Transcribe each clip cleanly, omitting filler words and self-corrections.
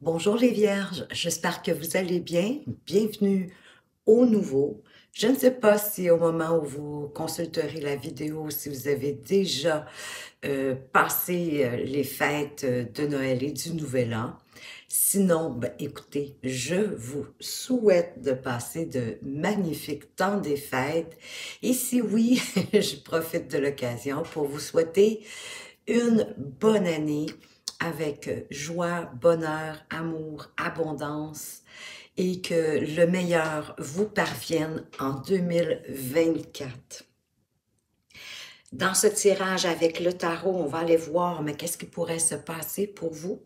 Bonjour les vierges, j'espère que vous allez bien. Bienvenue au nouveau. Je ne sais pas si au moment où vous consulterez la vidéo, si vous avez déjà passé les fêtes de Noël et du Nouvel An. Sinon, ben, écoutez, je vous souhaite de passer de magnifiques temps des fêtes. Et si oui, je profite de l'occasion pour vous souhaiter une bonne année avec joie, bonheur, amour, abondance et que le meilleur vous parvienne en 2024. Dans ce tirage avec le tarot, on va aller voir, mais qu'est-ce qui pourrait se passer pour vous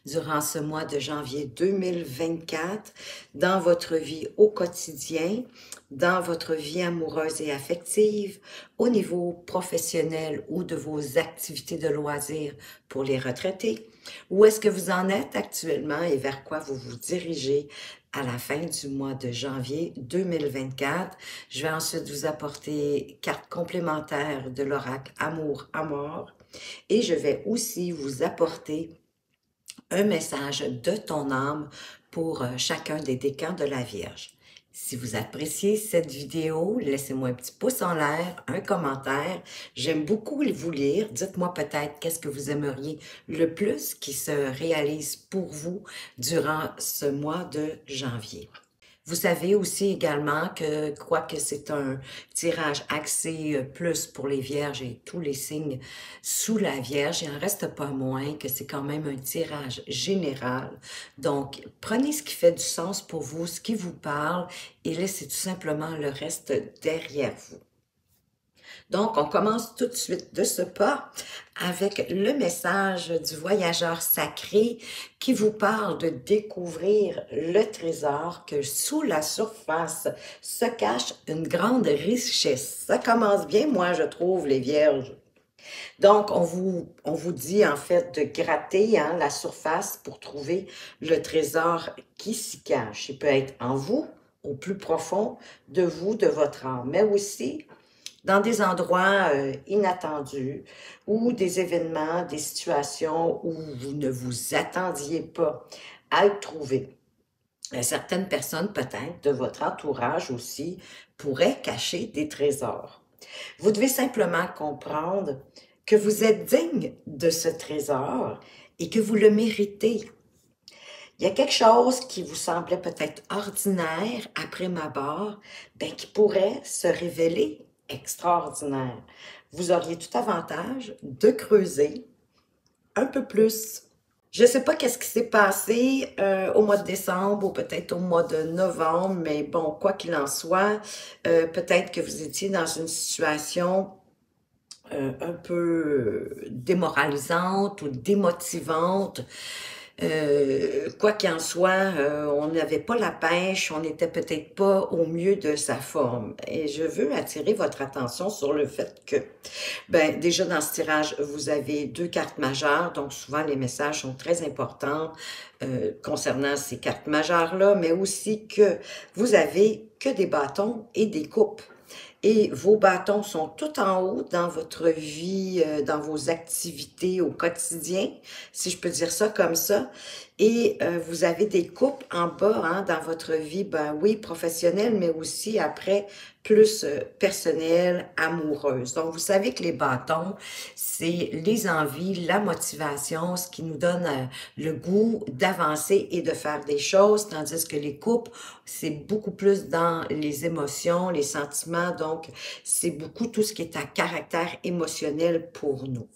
durant ce mois de janvier 2024 dans votre vie au quotidien, dans votre vie amoureuse et affective, au niveau professionnel ou de vos activités de loisirs pour les retraités. Où est-ce que vous en êtes actuellement et vers quoi vous vous dirigez à la fin du mois de janvier 2024. Je vais ensuite vous apporter carte complémentaire de l'oracle Amour à mort et je vais aussi vous apporter un message de ton âme pour chacun des décans de la Vierge. Si vous appréciez cette vidéo, laissez-moi un petit pouce en l'air, un commentaire. J'aime beaucoup vous lire. Dites-moi peut-être qu'est-ce que vous aimeriez le plus qui se réalise pour vous durant ce mois de janvier. Vous savez aussi également que, quoique c'est un tirage axé plus pour les vierges et tous les signes sous la vierge, il n'en reste pas moins que c'est quand même un tirage général. Donc, prenez ce qui fait du sens pour vous, ce qui vous parle, et laissez tout simplement le reste derrière vous. Donc, on commence tout de suite de ce pas avec le message du voyageur sacré qui vous parle de découvrir le trésor, que sous la surface se cache une grande richesse. Ça commence bien, moi, je trouve, les vierges. Donc, on vous dit en fait de gratter la surface pour trouver le trésor qui s'y cache. Il peut être en vous, au plus profond de vous, de votre âme, mais aussi dans des endroits inattendus ou des événements, des situations où vous ne vous attendiez pas à le trouver. Certaines personnes, peut-être, de votre entourage aussi, pourraient cacher des trésors. Vous devez simplement comprendre que vous êtes digne de ce trésor et que vous le méritez. Il y a quelque chose qui vous semblait peut-être ordinaire après ma barre, ben, qui pourrait se révéler extraordinaire. Vous auriez tout avantage de creuser un peu plus. Je ne sais pas qu'est-ce qui s'est passé au mois de décembre ou peut-être au mois de novembre, mais bon, quoi qu'il en soit, peut-être que vous étiez dans une situation un peu démoralisante ou démotivante. Quoi qu'il en soit, on n'avait pas la pêche, on n'était peut-être pas au mieux de sa forme. Et je veux attirer votre attention sur le fait que, ben, déjà dans ce tirage, vous avez deux cartes majeures, donc souvent les messages sont très importants concernant ces cartes majeures-là, mais aussi que vous avez que des bâtons et des coupes. Et vos bâtons sont tout en haut dans votre vie, dans vos activités au quotidien, si je peux dire ça comme ça. Et vous avez des coupes en bas dans votre vie, ben oui, professionnelle, mais aussi après, plus personnelle, amoureuse. Donc, vous savez que les bâtons, c'est les envies, la motivation, ce qui nous donne le goût d'avancer et de faire des choses, tandis que les coupes, c'est beaucoup plus dans les émotions, les sentiments, donc c'est beaucoup tout ce qui est à caractère émotionnel pour nous.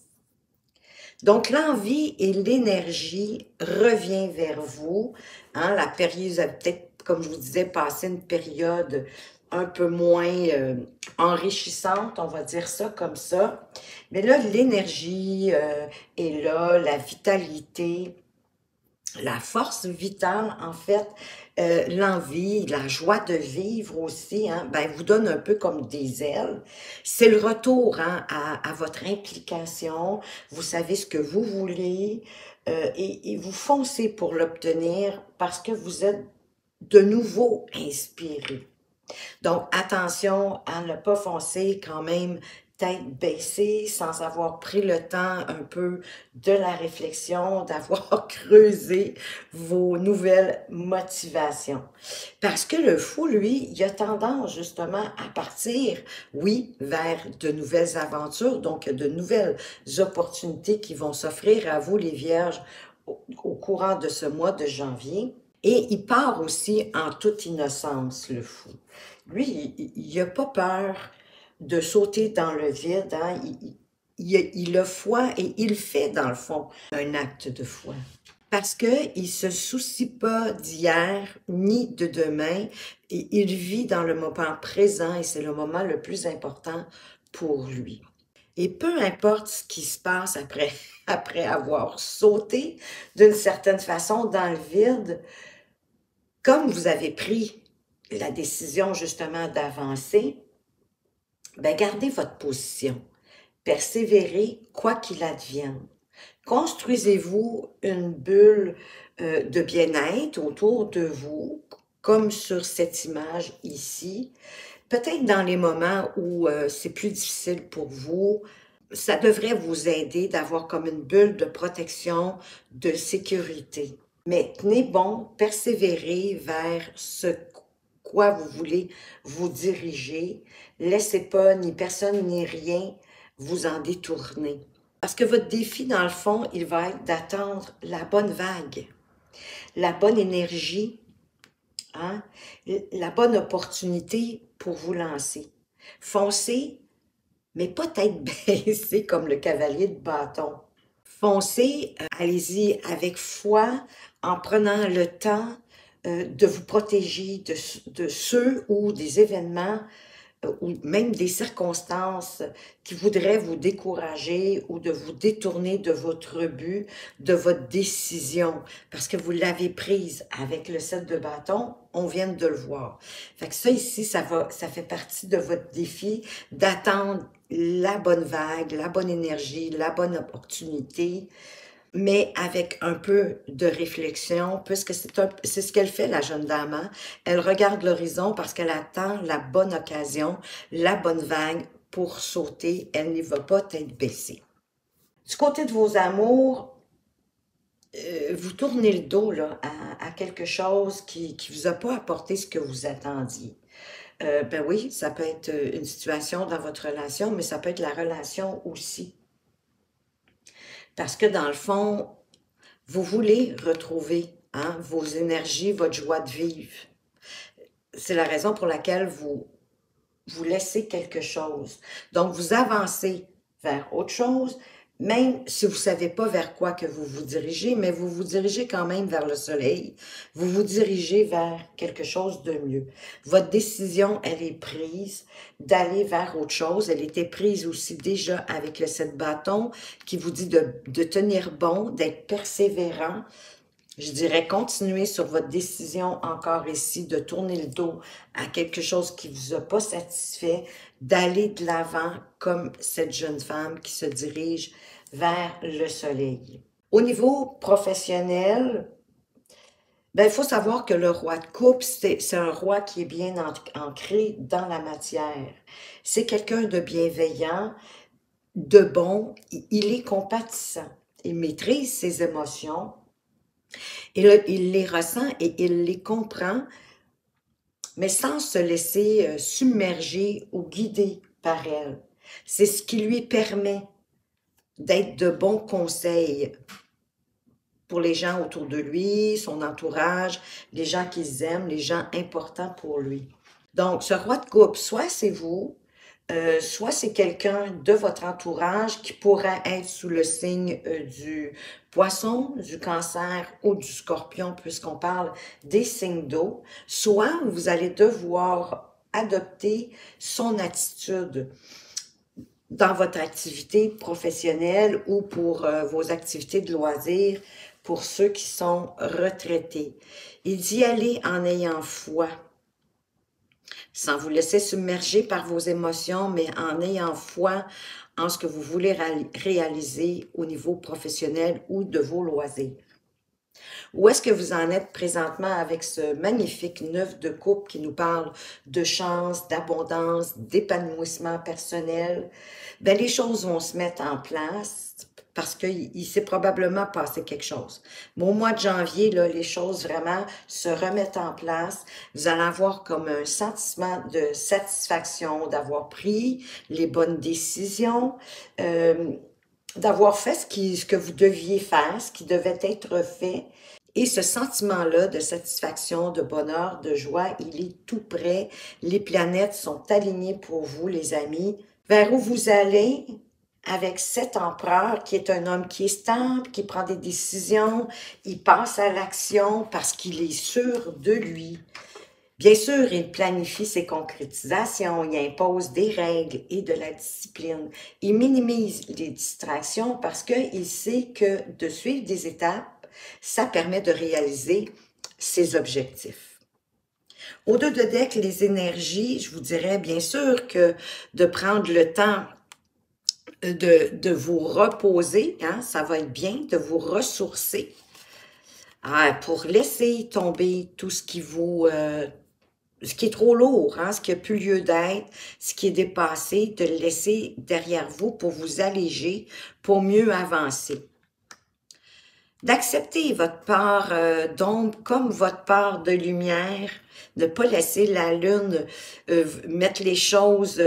Donc, l'envie et l'énergie revient vers vous. La période, vous avez peut-être, comme je vous disais, passé une période un peu moins enrichissante, on va dire ça comme ça. Mais là, l'énergie est là, la vitalité, la force vitale, en fait, l'envie, la joie de vivre aussi, ben, vous donne un peu comme des ailes. C'est le retour à votre implication. Vous savez ce que vous voulez et vous foncez pour l'obtenir parce que vous êtes de nouveau inspiré. Donc, attention à ne pas foncer quand même tête baissée, sans avoir pris le temps un peu de la réflexion, d'avoir creusé vos nouvelles motivations. Parce que le fou, lui, il a tendance justement à partir, oui, vers de nouvelles aventures, donc de nouvelles opportunités qui vont s'offrir à vous, les Vierges, au courant de ce mois de janvier. Et il part aussi en toute innocence, le fou. Lui, il n'a pas peur de sauter dans le vide, hein? Il a foi et il fait, dans le fond, un acte de foi. Parce qu'il ne se soucie pas d'hier ni de demain, et il vit dans le moment présent et c'est le moment le plus important pour lui. Et peu importe ce qui se passe après avoir sauté d'une certaine façon dans le vide, comme vous avez pris la décision justement d'avancer, ben gardez votre position. Persévérez quoi qu'il advienne. Construisez-vous une bulle de bien-être autour de vous, comme sur cette image ici. Peut-être dans les moments où c'est plus difficile pour vous, ça devrait vous aider d'avoir comme une bulle de protection, de sécurité. Mais tenez bon, persévérez vers ce quoi vous voulez vous diriger. Laissez pas ni personne ni rien vous en détourner. Parce que votre défi, dans le fond, il va être d'attendre la bonne vague, la bonne énergie, hein, la bonne opportunité pour vous lancer. Foncez, mais pas tête baissée comme le cavalier de bâton. Foncez, allez-y avec foi, en prenant le temps de vous protéger de ceux ou des événements ou même des circonstances qui voudraient vous décourager ou de vous détourner de votre but, de votre décision, parce que vous l'avez prise avec le 7 de bâton, on vient de le voir. Fait que ça ici, ça fait partie de votre défi d'attendre la bonne vague, la bonne énergie, la bonne opportunité, mais avec un peu de réflexion, puisque c'est ce qu'elle fait, la jeune dame. Hein? Elle regarde l'horizon parce qu'elle attend la bonne occasion, la bonne vague pour sauter. Elle n'y va pas tête baissée. Du côté de vos amours, vous tournez le dos là, à quelque chose qui ne vous a pas apporté ce que vous attendiez. Ben oui, ça peut être une situation dans votre relation, mais ça peut être la relation aussi. Parce que dans le fond, vous voulez retrouver hein, vos énergies, votre joie de vivre. C'est la raison pour laquelle vous laissez quelque chose. Donc, vous avancez vers autre chose, même si vous ne savez pas vers quoi que vous vous dirigez, mais vous vous dirigez quand même vers le soleil. Vous vous dirigez vers quelque chose de mieux. Votre décision, elle est prise d'aller vers autre chose. Elle était prise aussi déjà avec le 7 bâtons qui vous dit de tenir bon, d'être persévérant. Je dirais continuer sur votre décision encore ici, de tourner le dos à quelque chose qui ne vous a pas satisfait, d'aller de l'avant comme cette jeune femme qui se dirige vers le soleil. Au niveau professionnel, ben, il faut savoir que le roi de coupe, c'est un roi qui est bien ancré dans la matière. C'est quelqu'un de bienveillant, de bon, il est compatissant, il maîtrise ses émotions, il les ressent et il les comprend, mais sans se laisser submerger ou guider par elle. C'est ce qui lui permet d'être de bons conseils pour les gens autour de lui, son entourage, les gens qu'il aime, les gens importants pour lui. Donc, ce roi de coupe, soit c'est vous, soit c'est quelqu'un de votre entourage qui pourrait être sous le signe du poisson, du cancer ou du scorpion, puisqu'on parle des signes d'eau, soit vous allez devoir adopter son attitude dans votre activité professionnelle ou pour vos activités de loisirs, pour ceux qui sont retraités. Il dit aller en ayant foi, sans vous laisser submerger par vos émotions, mais en ayant foi en ce que vous voulez réaliser au niveau professionnel ou de vos loisirs. Où est-ce que vous en êtes présentement avec ce magnifique 9 de coupe qui nous parle de chance, d'abondance, d'épanouissement personnel? Ben, les choses vont se mettre en place parce qu'il s'est probablement passé quelque chose. Mais au mois de janvier, là, les choses vraiment se remettent en place. Vous allez avoir comme un sentiment de satisfaction d'avoir pris les bonnes décisions, d'avoir fait ce que vous deviez faire, ce qui devait être fait. Et ce sentiment-là de satisfaction, de bonheur, de joie, il est tout près. Les planètes sont alignées pour vous, les amis. Vers où vous allez avec cet empereur qui est un homme qui est stable, qui prend des décisions, il passe à l'action parce qu'il est sûr de lui. Bien sûr, il planifie ses concrétisations, il impose des règles et de la discipline. Il minimise les distractions parce qu'il sait que de suivre des étapes, ça permet de réaliser ses objectifs. Au dos de deck, les énergies, je vous dirais bien sûr que de prendre le temps de vous reposer, hein, ça va être bien, de vous ressourcer pour laisser tomber tout ce qui vous... ce qui est trop lourd, hein, ce qui n'a plus lieu d'être, ce qui est dépassé, de le laisser derrière vous pour vous alléger, pour mieux avancer. D'accepter votre part d'ombre comme votre part de lumière, de ne pas laisser la lune mettre les choses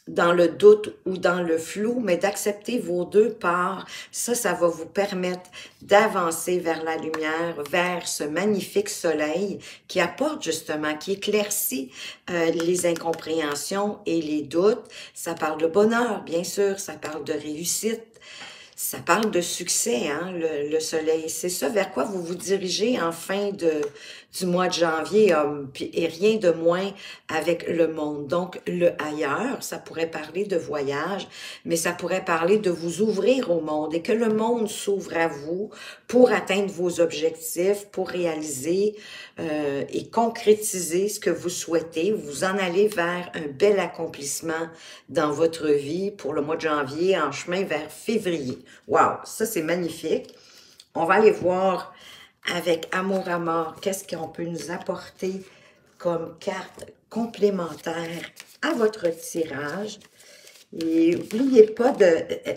dans le doute ou dans le flou, mais d'accepter vos deux parts, ça va vous permettre d'avancer vers la lumière, vers ce magnifique soleil qui apporte justement, qui éclaircit les incompréhensions et les doutes. Ça parle de bonheur, bien sûr, ça parle de réussite, ça parle de succès, hein, le soleil. C'est ça vers quoi vous vous dirigez en fin du mois de janvier, et rien de moins avec le monde. Donc, le ailleurs, ça pourrait parler de voyage, mais ça pourrait parler de vous ouvrir au monde et que le monde s'ouvre à vous pour atteindre vos objectifs, pour réaliser et concrétiser ce que vous souhaitez. Vous en allez vers un bel accomplissement dans votre vie pour le mois de janvier, en chemin vers février. Wow, ça c'est magnifique. On va aller voir avec Amour à mort, qu'est-ce qu'on peut nous apporter comme carte complémentaire à votre tirage. Et n'oubliez pas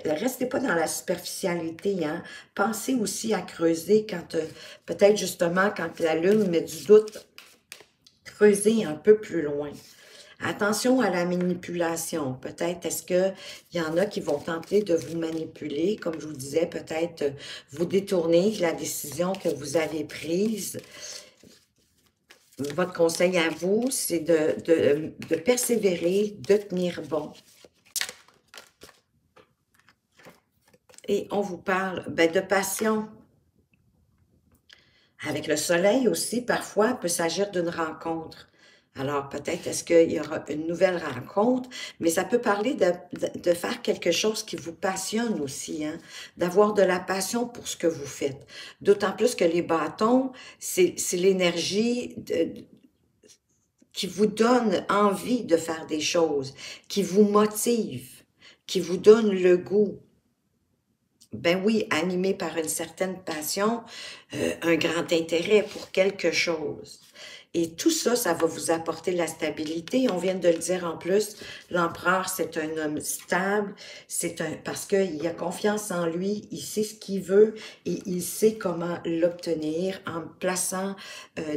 restez pas dans la superficialité, hein. Pensez aussi à creuser quand, peut-être justement, quand la lune met du doute, creusez un peu plus loin. Attention à la manipulation. Peut-être est-ce qu'il y en a qui vont tenter de vous manipuler, comme je vous disais, peut-être vous détourner de la décision que vous avez prise. Votre conseil à vous, c'est de persévérer, de tenir bon. Et on vous parle de passion. Avec le soleil aussi, parfois, il peut s'agir d'une rencontre. Alors, peut-être est-ce qu'il y aura une nouvelle rencontre, mais ça peut parler de faire quelque chose qui vous passionne aussi, hein? D'avoir de la passion pour ce que vous faites. D'autant plus que les bâtons, c'est l'énergie qui vous donne envie de faire des choses, qui vous motive, qui vous donne le goût. Ben oui, animé par une certaine passion, un grand intérêt pour quelque chose. Et tout ça, ça va vous apporter la stabilité. On vient de le dire en plus, l'empereur, c'est un homme stable, parce qu'il a confiance en lui, il sait ce qu'il veut et il sait comment l'obtenir en plaçant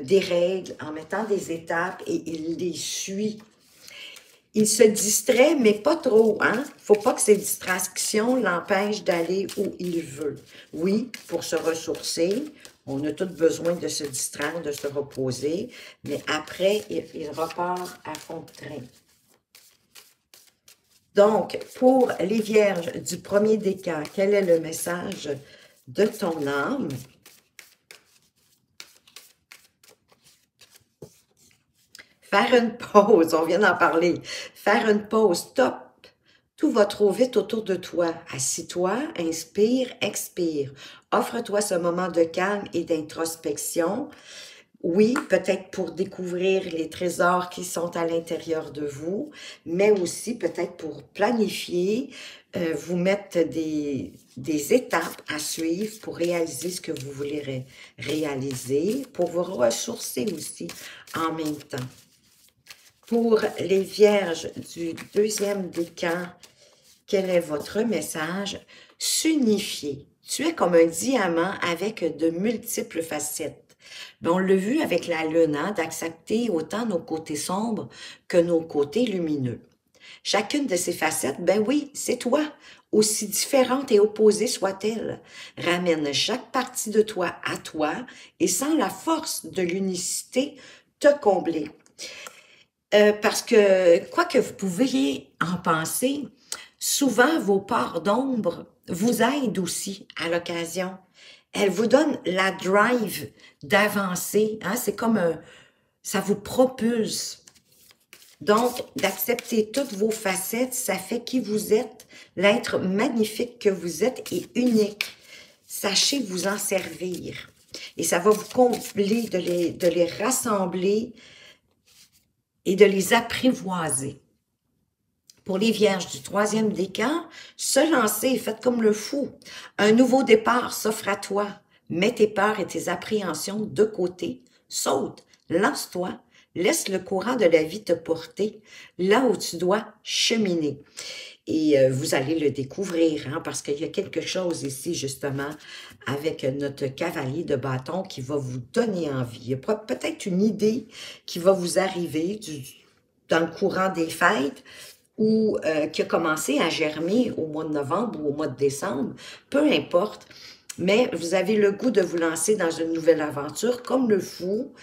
des règles, en mettant des étapes et il les suit. Il se distrait, mais pas trop, hein? Faut pas que ces distractions l'empêchent d'aller où il veut. Oui, pour se ressourcer, on a tous besoin de se distraire, de se reposer, mais après, il repart à fond de train. Donc, pour les vierges du premier décan, quel est le message de ton âme? Faire une pause, on vient d'en parler. Faire une pause, stop. Tout va trop vite autour de toi. Assis-toi, inspire, expire. Offre-toi ce moment de calme et d'introspection. Oui, peut-être pour découvrir les trésors qui sont à l'intérieur de vous, mais aussi peut-être pour planifier vous mettre des étapes à suivre pour réaliser ce que vous voulez réaliser, pour vous ressourcer aussi en même temps. Pour les vierges du deuxième décan, quel est votre message? S'unifier. Tu es comme un diamant avec de multiples facettes. Mais on l'a vu avec la lune, hein, d'accepter autant nos côtés sombres que nos côtés lumineux. Chacune de ces facettes, ben oui, c'est toi, aussi différente et opposée soit-elle. Ramène chaque partie de toi à toi et sans la force de l'unicité, te combler. Parce que, quoi que vous pouviez en penser, souvent vos parts d'ombre vous aident aussi à l'occasion. Elles vous donnent la drive d'avancer, hein? C'est comme ça vous propulse. Donc, d'accepter toutes vos facettes, ça fait qui vous êtes, l'être magnifique que vous êtes et unique. Sachez vous en servir. Et ça va vous combler de les rassembler et de les apprivoiser. Pour les vierges du troisième décan, se lancer, faites comme le fou. Un nouveau départ s'offre à toi. Mets tes peurs et tes appréhensions de côté. Saute, lance-toi, laisse le courant de la vie te porter là où tu dois cheminer. Et vous allez le découvrir, hein, parce qu'il y a quelque chose ici, justement, avec notre cavalier de bâton qui va vous donner envie. Il y a peut-être une idée qui va vous arriver dans le courant des fêtes ou qui a commencé à germer au mois de novembre ou au mois de décembre, peu importe. Mais vous avez le goût de vous lancer dans une nouvelle aventure comme le fou,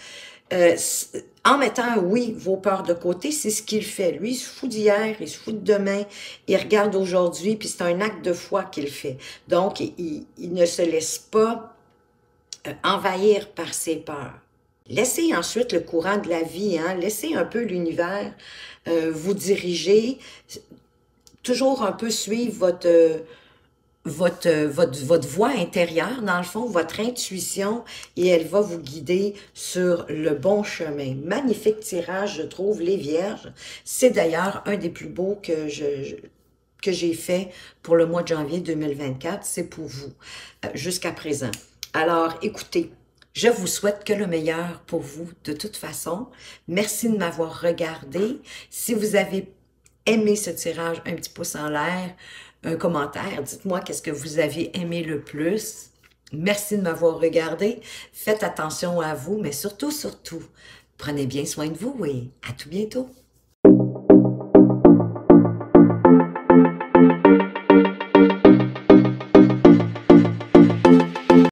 en mettant, oui, vos peurs de côté, c'est ce qu'il fait. Lui, il se fout d'hier, il se fout de demain, il regarde aujourd'hui, puis c'est un acte de foi qu'il fait. Donc, il ne se laisse pas envahir par ses peurs. Laissez ensuite le courant de la vie, hein? Laissez un peu l'univers vous diriger, toujours un peu suivre votre voix intérieure, dans le fond, votre intuition, et elle va vous guider sur le bon chemin. Magnifique tirage, je trouve, les Vierges. C'est d'ailleurs un des plus beaux que j'ai fait pour le mois de janvier 2024. C'est pour vous, jusqu'à présent. Alors, écoutez, je vous souhaite que le meilleur pour vous de toute façon. Merci de m'avoir regardé. Si vous avez aimé ce tirage, un petit pouce en l'air, un commentaire. Dites-moi qu'est-ce que vous avez aimé le plus. Merci de m'avoir regardé. Faites attention à vous, mais surtout, prenez bien soin de vous et à tout bientôt.